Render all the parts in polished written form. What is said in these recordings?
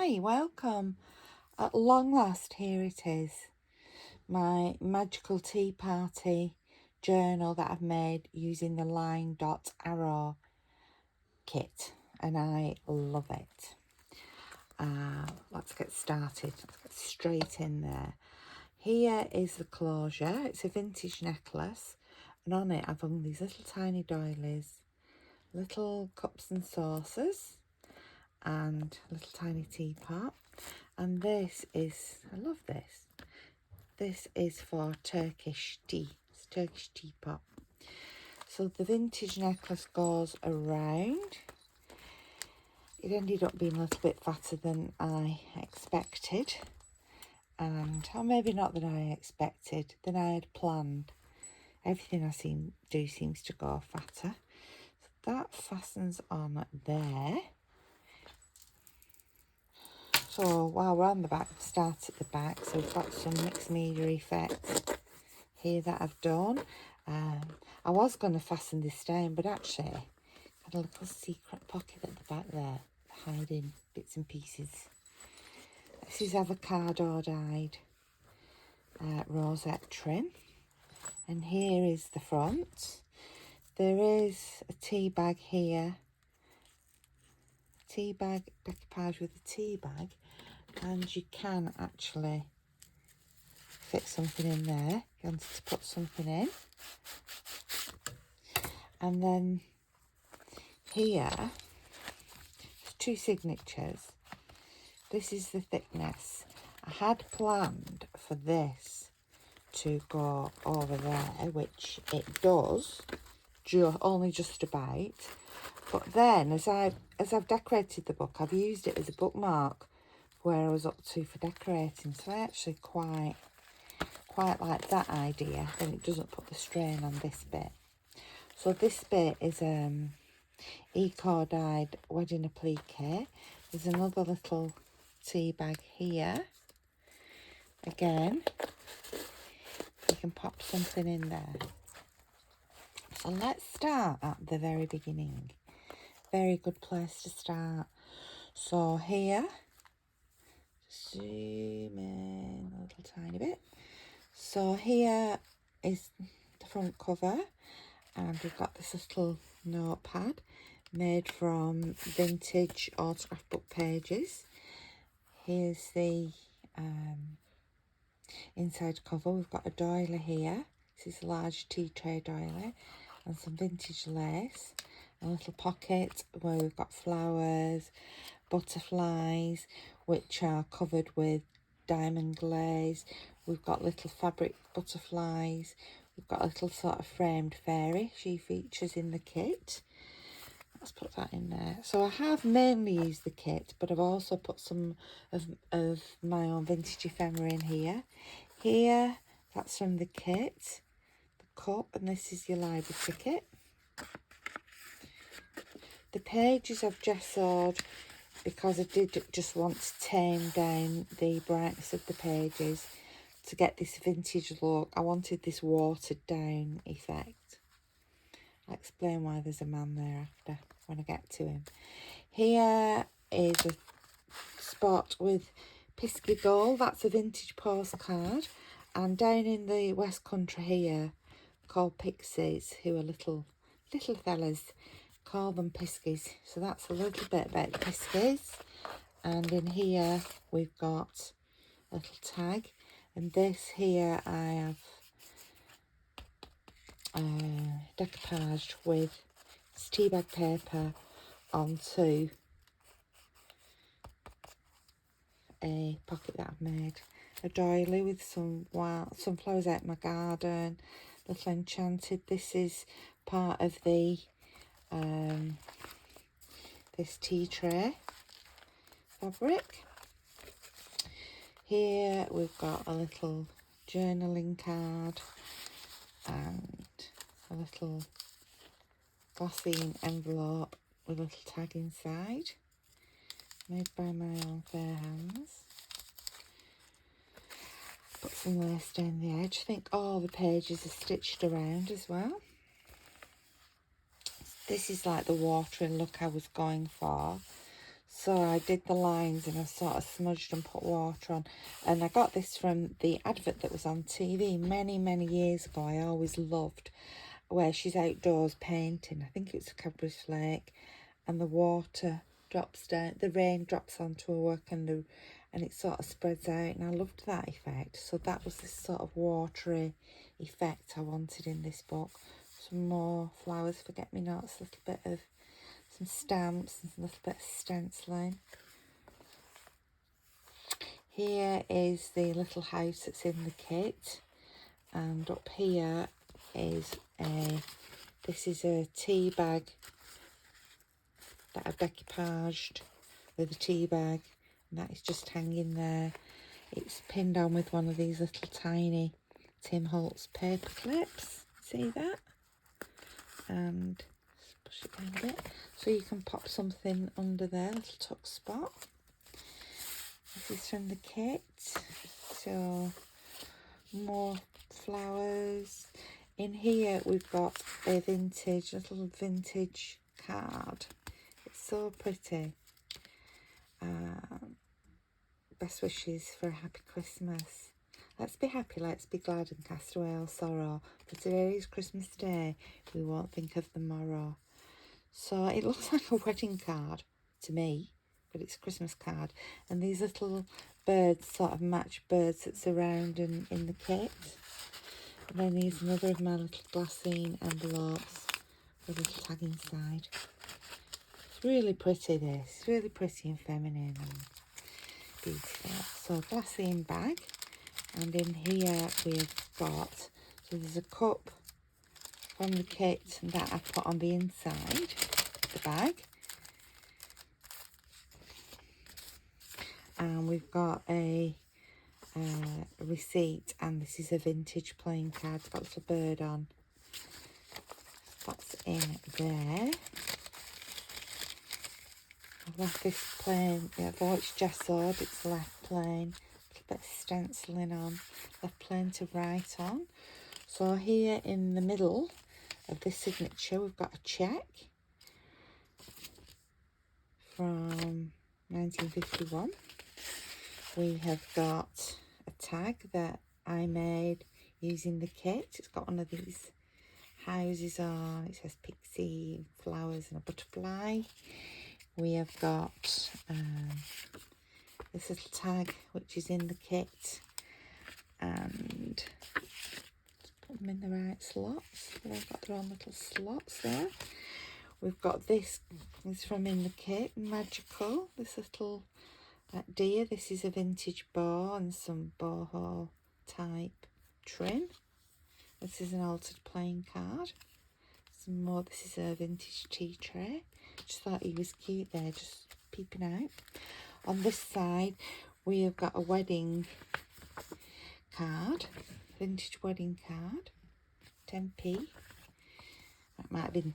Hi, welcome. At long last, here it is. My magical tea party journal that I've made using the line dot arrow kit, and I love it. Let's get started. Let's get straight in there. Here is the closure. It's a vintage necklace, and on it I've hung these little tiny doilies, little cups and saucers, and a little tiny teapot. And this is, I love this. This is for Turkish tea. It's a Turkish teapot. So the vintage necklace goes around. It ended up being a little bit fatter than I expected. Or maybe not than I expected, than I had planned. Everything I do seems to go fatter. So that fastens on there. So while we're on the back, we'll start at the back. So we've got some mixed media effects here that I've done. I was going to fasten this down, but actually I had a little secret pocket at the back there, hiding bits and pieces. This is avocado dyed rosette trim. And here is the front. There is a tea bag here. Tea bag, decoupage with a tea bag. And you can actually fit something in there. You wanted to put something in. And then here, there's two signatures. This is the thickness. I had planned for this to go over there, which it does, only just about. But then, as I've decorated the book, I've used it as a bookmark where I was up to for decorating. So I actually quite like that idea. Then it doesn't put the strain on this bit. So this bit is eco dyed wedding applique. There's another little tea bag here. Again, you can pop something in there. So let's start at the very beginning. Very good place to start. So here, zoom in a little tiny bit. So here is the front cover, and we've got this little notepad made from vintage autograph book pages. Here's the inside cover. We've got a doily here. This is a large tea tray doily, and some vintage lace. A little pocket where we've got flowers, butterflies, which are covered with diamond glaze. We've got little fabric butterflies. We've got a little sort of framed fairy. She features in the kit. Let's put that in there. So I have mainly used the kit, but I've also put some of my own vintage ephemera in here. Here, that's from the kit, the cup, and this is your library ticket. The pages I've gessoed because I did just want to tame down the brightness of the pages to get this vintage look. I wanted this watered down effect. I'll explain why there's a man there after when I get to him. Here is a spot with Pisky Gold. That's a vintage postcard. And down in the West Country here, called Pixies, who are little fellas, call them Piskies. So that's a little bit about the Piskies. And in here we've got a little tag. And this here I have decoupaged with tea bag paper onto a pocket that I've made. A doily with some wild sunflowers out my garden, little enchanted. This is part of the this tea tray fabric. Here we've got a little journaling card and a little glassine envelope with a little tag inside, made by my own fair hands. Put some lace down the edge. I think all the pages are stitched around as well. This is like the watering look I was going for. So I did the lines and I sort of smudged and put water on. And I got this from the advert that was on TV many years ago. I always loved where she's outdoors painting. I think it's Cadbury's Flake, and the water drops down, the rain drops onto her work, and it sort of spreads out, and I loved that effect. So that was this sort of watery effect I wanted in this book. Some more flowers, forget-me-nots, a little bit of some stamps and a little bit of stenciling. Here is the little house that's in the kit, and up here is this is a tea bag that I've decoupaged with a tea bag, and that is just hanging there. It's pinned on with one of these little tiny Tim Holtz paper clips. See that? And push it down a bit so you can pop something under there, little tuck spot. This is from the kit. So more flowers. In here we've got a little vintage card. It's so pretty. Best wishes for a happy Christmas. Let's be happy, let's be glad, and cast away all sorrow. For today is Christmas Day, we won't think of the morrow. So it looks like a wedding card to me, but it's a Christmas card. And these little birds sort of match birds that's around in the kit. And then here's another of my little glassine envelopes with a little tag inside. It's really pretty, this. Really pretty and feminine and beautiful. So glassine bag. And in here we've got, so there's a cup from the kit, and that I've put on the inside of the bag. And we've got a receipt, and this is a vintage playing card. It's got a little bird on. That's in there. I've left this plain, although it's gessoed, it's left plain. A little bit of stenciling on, left plain to write on. So here in the middle of this signature, we've got a cheque from 1951. We have got a tag that I made using the kit. It's got one of these houses on. It says pixie, flowers and a butterfly. We have got this little tag which is in the kit, and put them in the right slots. They've got their own little slots there. We've got this from in the kit, Magical, this little deer. This is a vintage bow and some boho type trim. This is an altered playing card. Some more, this is a vintage tea tray. Just thought he was cute there, just peeping out. On this side we have got a wedding card, vintage wedding card, 10p. That might have been,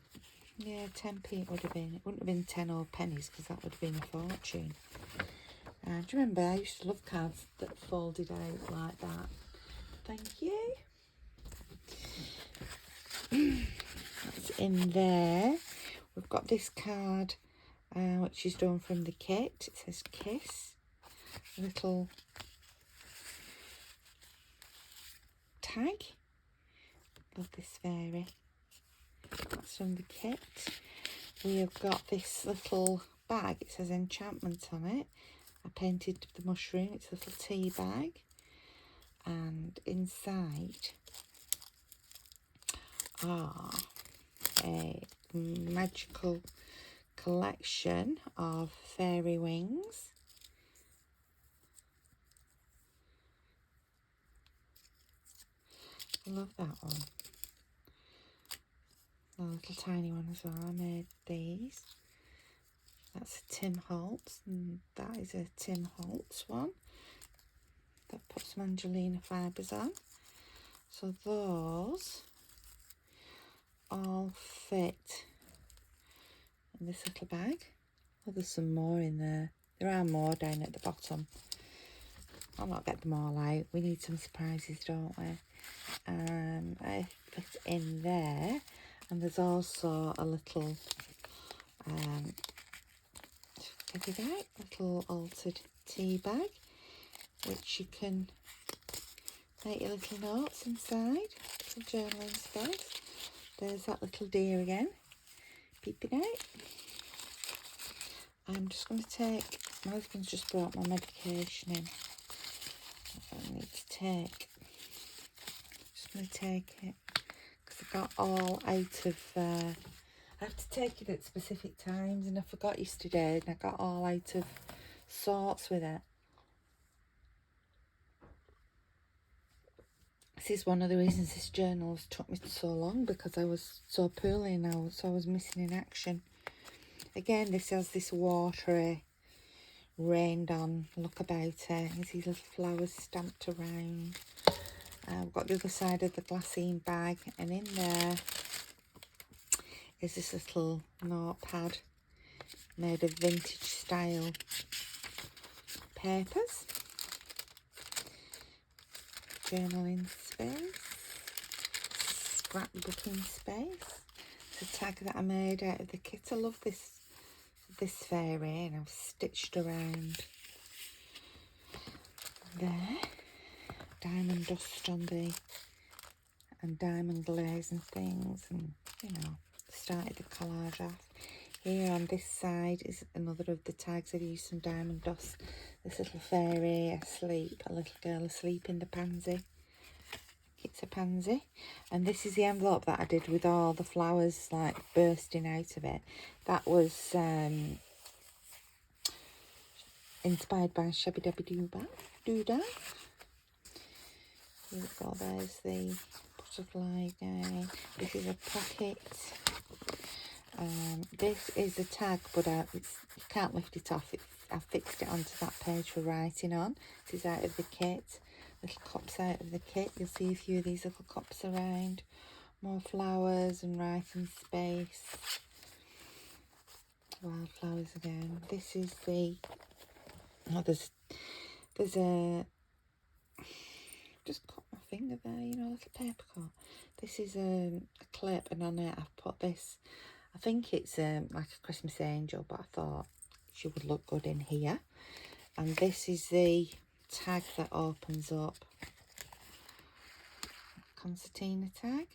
yeah, 10p it would have been. It wouldn't have been 10 old pennies because that would have been a fortune. Do you remember I used to love cards that folded out like that? Thank you. That's in there. We've got this card which is done from the kit. It says Kiss. A little tag. Love this fairy. That's from the kit. We have got this little bag. It says Enchantment on it. I painted the mushroom. It's a little tea bag. And inside are a magical collection of fairy wings. I love that one. A little tiny one as well. I made these. That's a Tim Holtz, and that is a Tim Holtz one. That puts some Angelina fibres on. So those all fit in this little bag. Oh, there's some more in there. There are more down at the bottom. I'll not get them all out. We need some surprises, don't we? I fit in there. And there's also a little Get it out, little altered tea bag, which you can make your little notes inside, little journaling space. There's that little deer again, peeping out. I'm just going to take, my husband's just brought my medication in. I need to take, just going to take it, because I got all out of, I have to take it at specific times, and I forgot yesterday, and I got all out of sorts with it. This is one of the reasons this journal took me so long, because I was so poorly now, so I was missing in action. Again, this has this watery, rained on look about it. There's these little flowers stamped around. I've got the other side of the glassine bag, and in there is this little notepad made of vintage style papers. Journaling space, scrapbooking space. It's a tag that I made out of the kit. I love this fairy, and I've stitched around there. Diamond dust on the, and diamond glaze and things, and you know, started the collage off. Here on this side is another of the tags. I've used some diamond dust. This little fairy asleep, a little girl asleep in the pansy. It's a pansy. And this is the envelope that I did with all the flowers like bursting out of it. That was inspired by Shabby Dabby Doodah. Here we go, there's the butterfly guy. This is a pocket. This is a tag, but you can't lift it off. I've fixed it onto that page for writing on. This is out of the kit. Little cups out of the kit. You'll see a few of these little cups around. More flowers and writing space. Wildflowers again. This is the... Oh, there's a... Just cut my finger there, you know, little paper cut. This is a clip, and on it I've put this... I think it's like a Christmas angel, but I thought she would look good in here. And this is the tag that opens up. Concertina tag.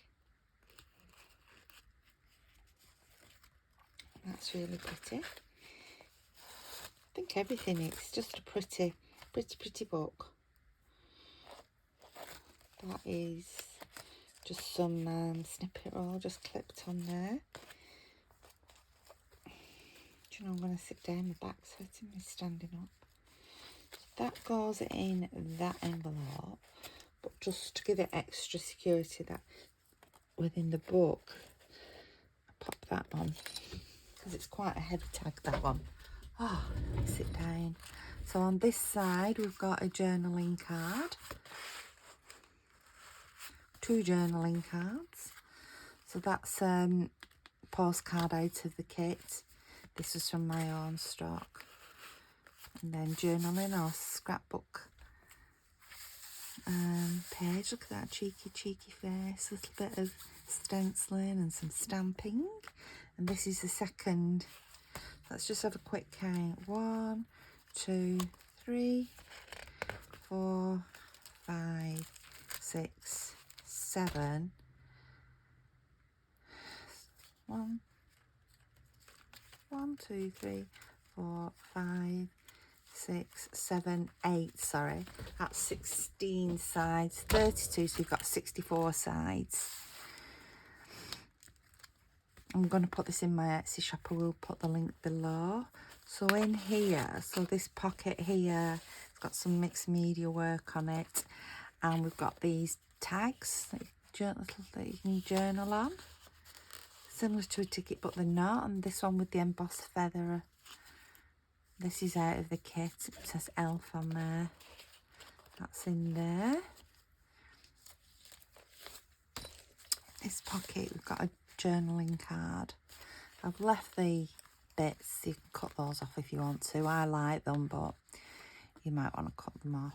That's really pretty. I think everything, it's just a pretty book. That is just some snippet roll just clipped on there. Do you know, I'm going to sit down, my back's hurting me standing up. That goes in that envelope, but just to give it extra security, that within the book, I pop that on, because it's quite a heavy tag, that one. Oh, sit down. So on this side, we've got a journaling card. 2 journaling cards. So that's postcard out of the kit. This is from my own stock. And then journaling or scrapbook page. Look at that cheeky face. A little bit of stenciling and some stamping. And this is the second. Let's just have a quick count. 1, 2, 3, 4, 5, 6, 7. 1, 2, 3, 4, 5, 6, 7, 8. Sorry, that's 16 sides. 32. So you've got 64 sides. I'm going to put this in my Etsy shop. I will put the link below. So in here, so this pocket here, it's got some mixed media work on it, and we've got these tags that you can journal on, similar to a ticket but they're not. And this one with the embossed feather, this is out of the kit. It says elf on there. That's in there. This pocket, we've got a journaling card. I've left the bits, you can cut those off if you want to. I like them, but you might want to cut them off.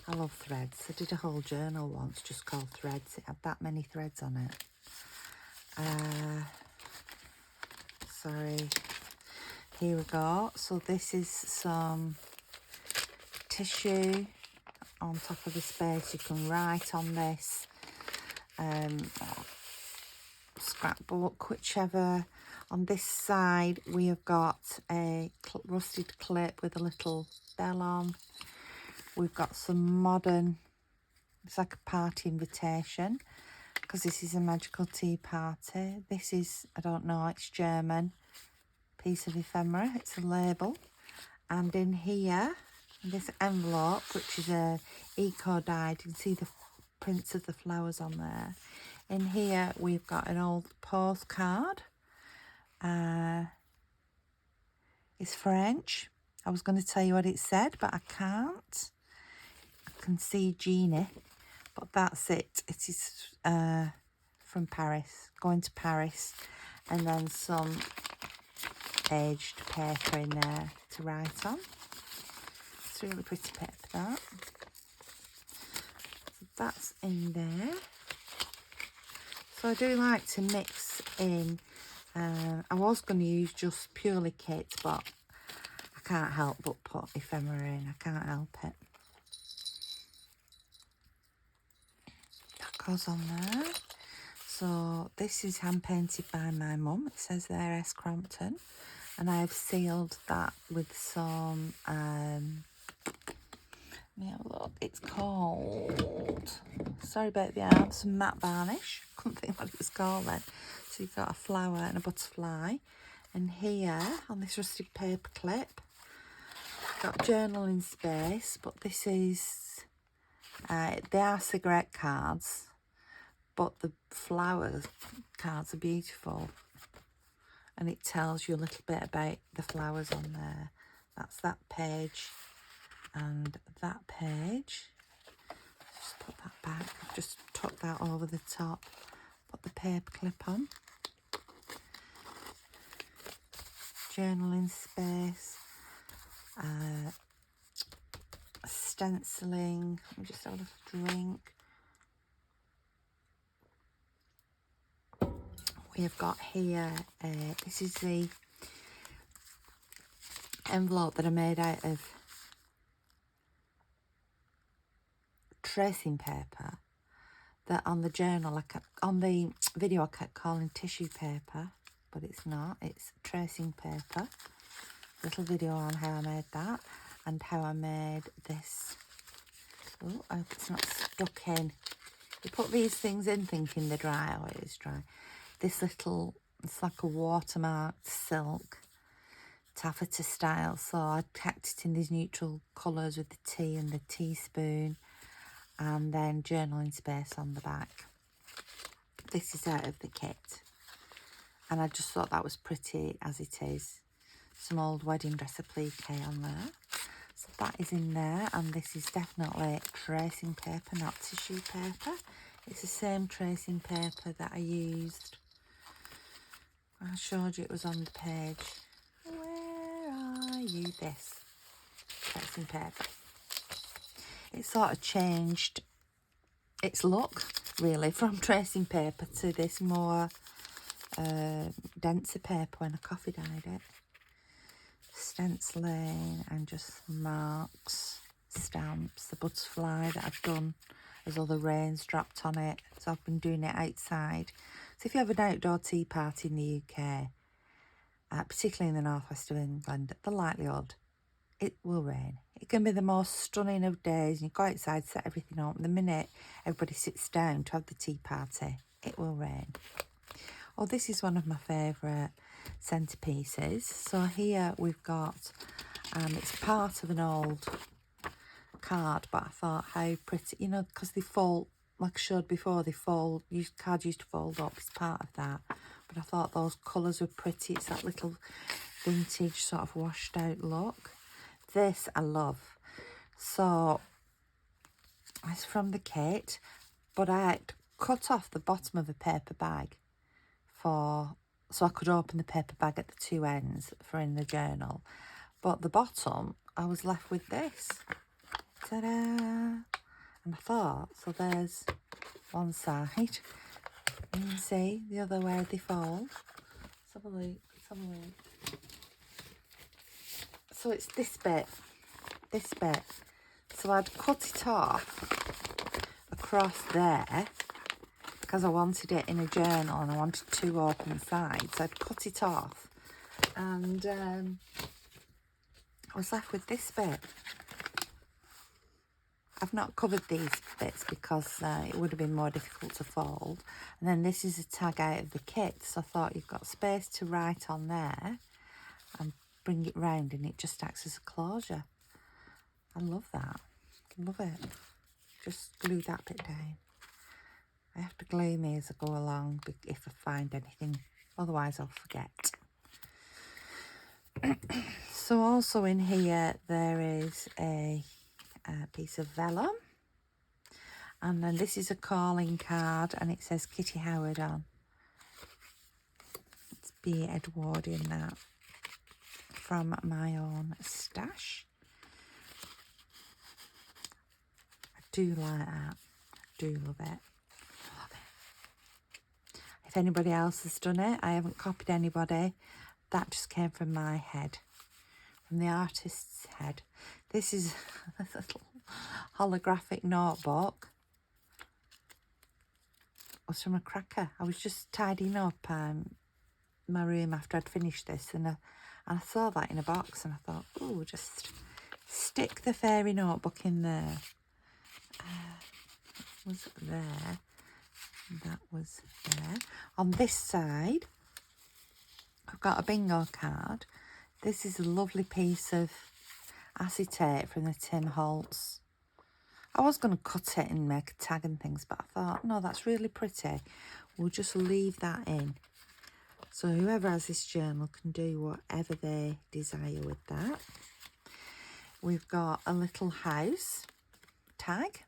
I love threads. I did a whole journal once just called Threads. It had that many threads on it. Sorry. here we go. So this is some tissue on top of the space. You can write on this, scrapbook, whichever. On this side we have got a rusted clip with a little bell on. We've got some modern, it's like a party invitation, because this is a magical tea party. This is, I don't know, it's German, piece of ephemera, it's a label. And in here, this envelope, which is a eco-dyed, you can see the prints of the flowers on there. In here we've got an old postcard. It's French. I was going to tell you what it said, but I can't. I can see Jeannie, but that's it. It is from Paris, going to Paris, and then some aged paper in there to write on. It's really pretty paper, that. So that's in there. So I do like to mix in. I was going to use just purely kits, but I can't help but put ephemera in. I can't help it. That goes on there. So this is hand painted by my mum. It says there S. Crompton, and I've sealed that with some. Let me have a look. It's called. Sorry about the arms. Some matte varnish. Couldn't think what it was called then. So you've got a flower and a butterfly, and here on this rusted paper clip, got journaling space. But this is. They are cigarette cards. But the flowers cards are beautiful, and it tells you a little bit about the flowers on there. That's that page and that page. Just put that back. I've just tucked that over the top. Put the paper clip on. Journaling space. Stenciling. Let me just have a little drink. We have got here, this is the envelope that I made out of tracing paper, that on the journal, on the video I kept calling tissue paper, but it's not, it's tracing paper. Little video on how I made that, and how I made this. Oh, I hope it's not stuck in. You put these things in thinking they're dry. Oh, it is dry. This little, it's like a watermarked silk taffeta style. So I tacked it in these neutral colours with the tea and the teaspoon, and then journaling space on the back. This is out of the kit, and I just thought that was pretty as it is. Some old wedding dress applique on there. So that is in there, and this is definitely tracing paper, not tissue paper. It's the same tracing paper that I used. I showed you it was on the page. Where are you? This tracing paper. It sort of changed its look, really, from tracing paper to this more denser paper when I coffee dyed it. Stenciling and just marks, stamps, the butterfly that I've done as all the rain's dropped on it. So I've been doing it outside. So if you have an outdoor tea party in the UK, particularly in the northwest of England, the likelihood it will rain. It can be the most stunning of days, and you go outside, set everything up, and the minute everybody sits down to have the tea party, it will rain. Oh, this is one of my favourite centerpieces. So here we've got, it's part of an old card, but I thought how pretty, you know, because they fold, like I showed before, they fold, cards used to fold up, it's part of that. But I thought those colours were pretty. It's that little vintage sort of washed out look. This I love. So it's from the kit, but I had cut off the bottom of a paper bag so I could open the paper bag at the two ends for in the journal. But the bottom, I was left with this. Ta-da! And I thought, so there's one side. You can see the other way they fold. Let's have a look. Let's have a look. So it's this bit. So I'd cut it off across there because I wanted it in a journal and I wanted 2 open sides. So I'd cut it off and I was left with this bit. I've not covered these bits because it would have been more difficult to fold. And then this is a tag out of the kit, so I thought you've got space to write on there and bring it round and it just acts as a closure. I love that. Love it. Just glue that bit down. I have to glue me as I go along if I find anything, otherwise I'll forget. So also in here there is a piece of vellum, and then this is a calling card and it says Kitty Howard on. It's B. Edwardian, that, from my own stash. I do like that. I do love it. Love it. If anybody else has done it, I haven't copied anybody. That just came from my head, from the artist's head. This is a little holographic notebook. It was from a cracker. I was just tidying up my room after I'd finished this, and I saw that in a box and I thought, oh, just stick the fairy notebook in there. That was there. That was there. On this side, I've got a bingo card. This is a lovely piece of acetate from the Tim Holtz. I was going to cut it and make a tag and things, but I thought, no, that's really pretty. We'll just leave that in. So whoever has this journal can do whatever they desire with that. We've got a little house tag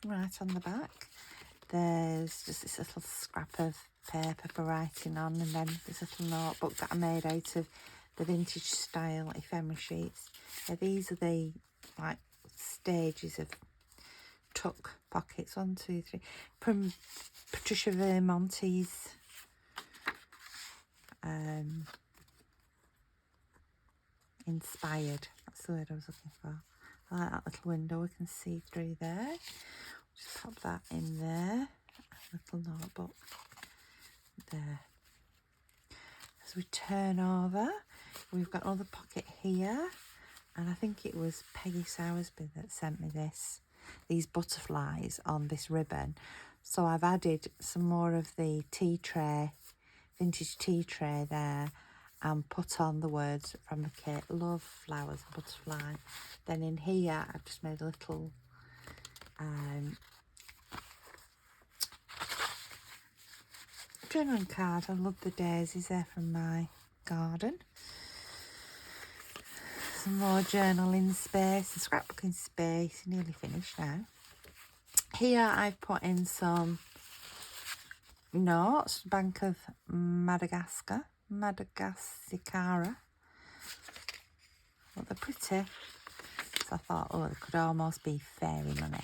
right on the back. There's just this little scrap of paper for writing on, and then this little notebook that I made out of the vintage style ephemera sheets. Now, these are the like stages of tuck pockets. 1, 2, 3 from Patricia Vermonte's inspired. That's the word I was looking for. I like that little window we can see through there. Just pop that in there. A little notebook there. As we turn over, we've got another pocket here, and I think it was Peggy Sowersby that sent me these butterflies on this ribbon. So I've added some more of the tea tray, vintage tea tray there, and put on the words from the kit, love, flowers, butterfly. Then in here I've just made a little journaling card. I love the daisies there from my garden. Some more journaling space, and scrapbooking space. Nearly finished now. Here I've put in some notes, Bank of Madagascar. Well, they're pretty. So I thought, oh, they could almost be fairy money.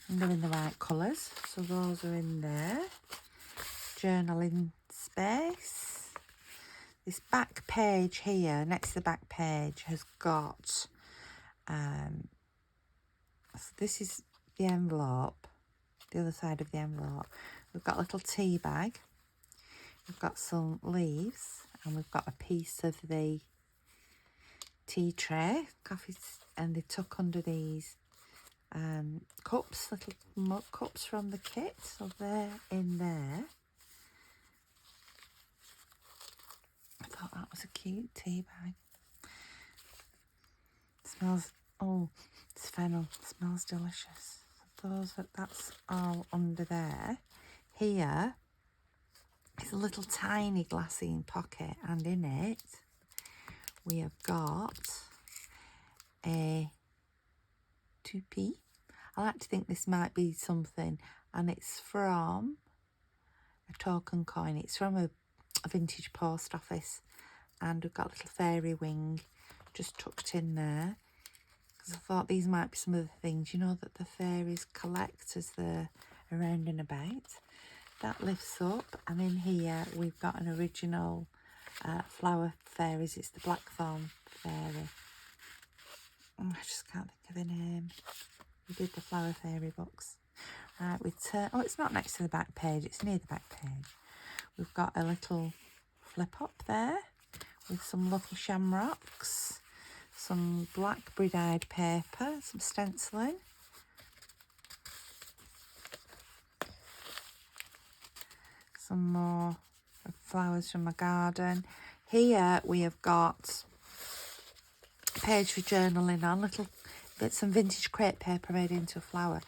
And they're in the right colours, so those are in there. Journaling space. This back page here, next to the back page, has got, so this is the envelope, the other side of the envelope. We've got a little tea bag. We've got some leaves, and we've got a piece of the tea tray, coffee, and they tuck under these cups, little mug cups from the kit, so they're in there. I thought that was a cute tea bag. It smells, oh, it's fennel, it smells delicious. So that's all under there. Here is a little tiny glassine pocket, and in it we have got a 2p. I like to think this might be something, and it's from a token coin. It's from a vintage post office, and we've got a little fairy wing just tucked in there, because I thought these might be some of the things, you know, that the fairies collect as they're around and about. That lifts up, and in here we've got an original flower fairies. It's the Blackthorn fairy. Oh, I just can't think of the name. We did the flower fairy books. Right, we turn. Oh, it's not next to the back page. It's near the back page. We've got a little flip up there with some lovely shamrocks, some black bead-dyed paper, some stenciling. Some more flowers from my garden. Here we have got a page for journaling on, little bits, some vintage crepe paper made into a flower.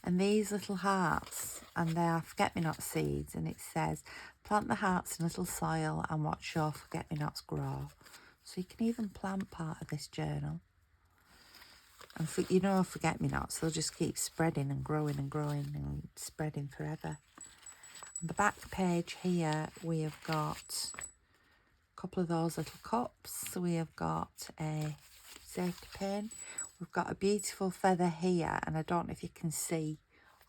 And these little hearts, and they are forget-me-not seeds, and it says, plant the hearts in little soil and watch your forget-me-nots grow. So you can even plant part of this journal. And you know, forget-me-nots, they'll just keep spreading and growing and spreading forever. On the back page here, we have got a couple of those little cups. So we have got a safety pin. We've got a beautiful feather here, and I don't know if you can see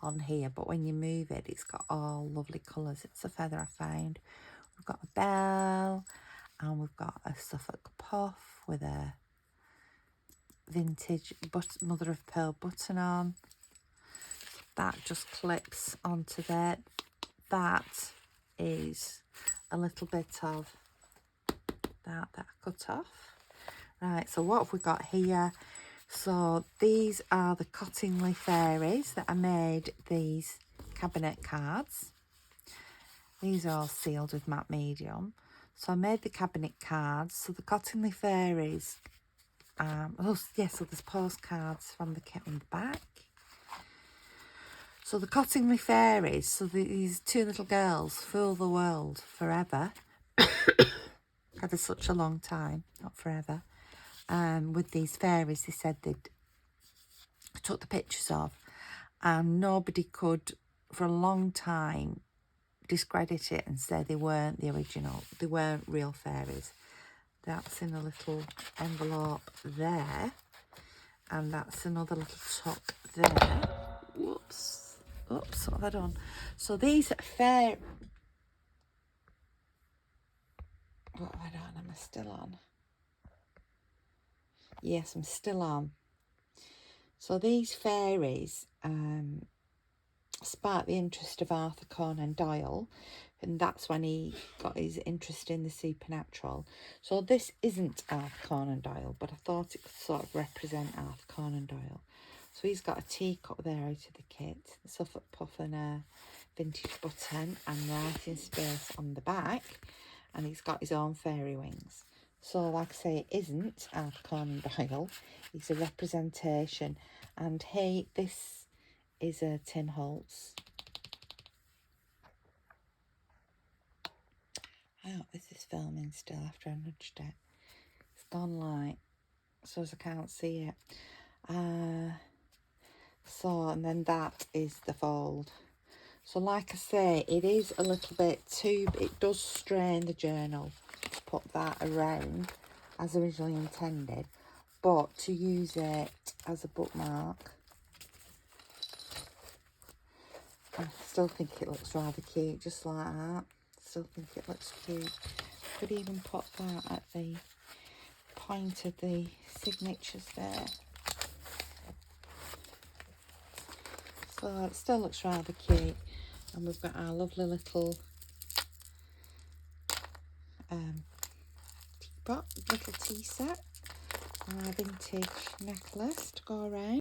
on here, but when you move it, it's got all lovely colours. It's a feather I found. We've got a bell, and we've got a Suffolk puff with a vintage mother of pearl button on. That just clips onto there. That is a little bit of that I cut off. Right, so what have we got here? So these are the Cottingley fairies that I made these cabinet cards. These are all sealed with matte medium. So I made the cabinet cards. So the Cottingley fairies, so there's postcards from the kit on the back. So the Cottingley fairies, so these two little girls fool the world forever. Had such a long time, not forever. With these fairies, they said they'd took the pictures of, and nobody could, for a long time, discredit it and say they weren't the original. They weren't real fairies. That's in a little envelope there, and that's another little tuck there. Whoops. Oops, what have I done? So these what have I done? Am I still on? Yes, I'm still on. So these fairies sparked the interest of Arthur Conan Doyle, and that's when he got his interest in the supernatural. So this isn't Arthur Conan Doyle, but I thought it could sort of represent Arthur Conan Doyle. So he's got a teacup there out of the kit, a Suffolk puff and a vintage button, and writing space on the back, and he's got his own fairy wings. So like I say, it isn't Arthur Conan Doyle, it's a representation. And hey, this is a Tin Holtz. I hope this is filming still after I nudged it. It's gone light, so as I can't see it. And then that is the fold. So like I say, it is a little bit too, it does strain the journal to put that around as originally intended, but to use it as a bookmark, I still think it looks rather cute, just like that. Still think it looks cute. Could even put that at the point of the signatures there. So it still looks rather cute. And we've got our lovely little teapot, little tea set, our vintage necklace to go around.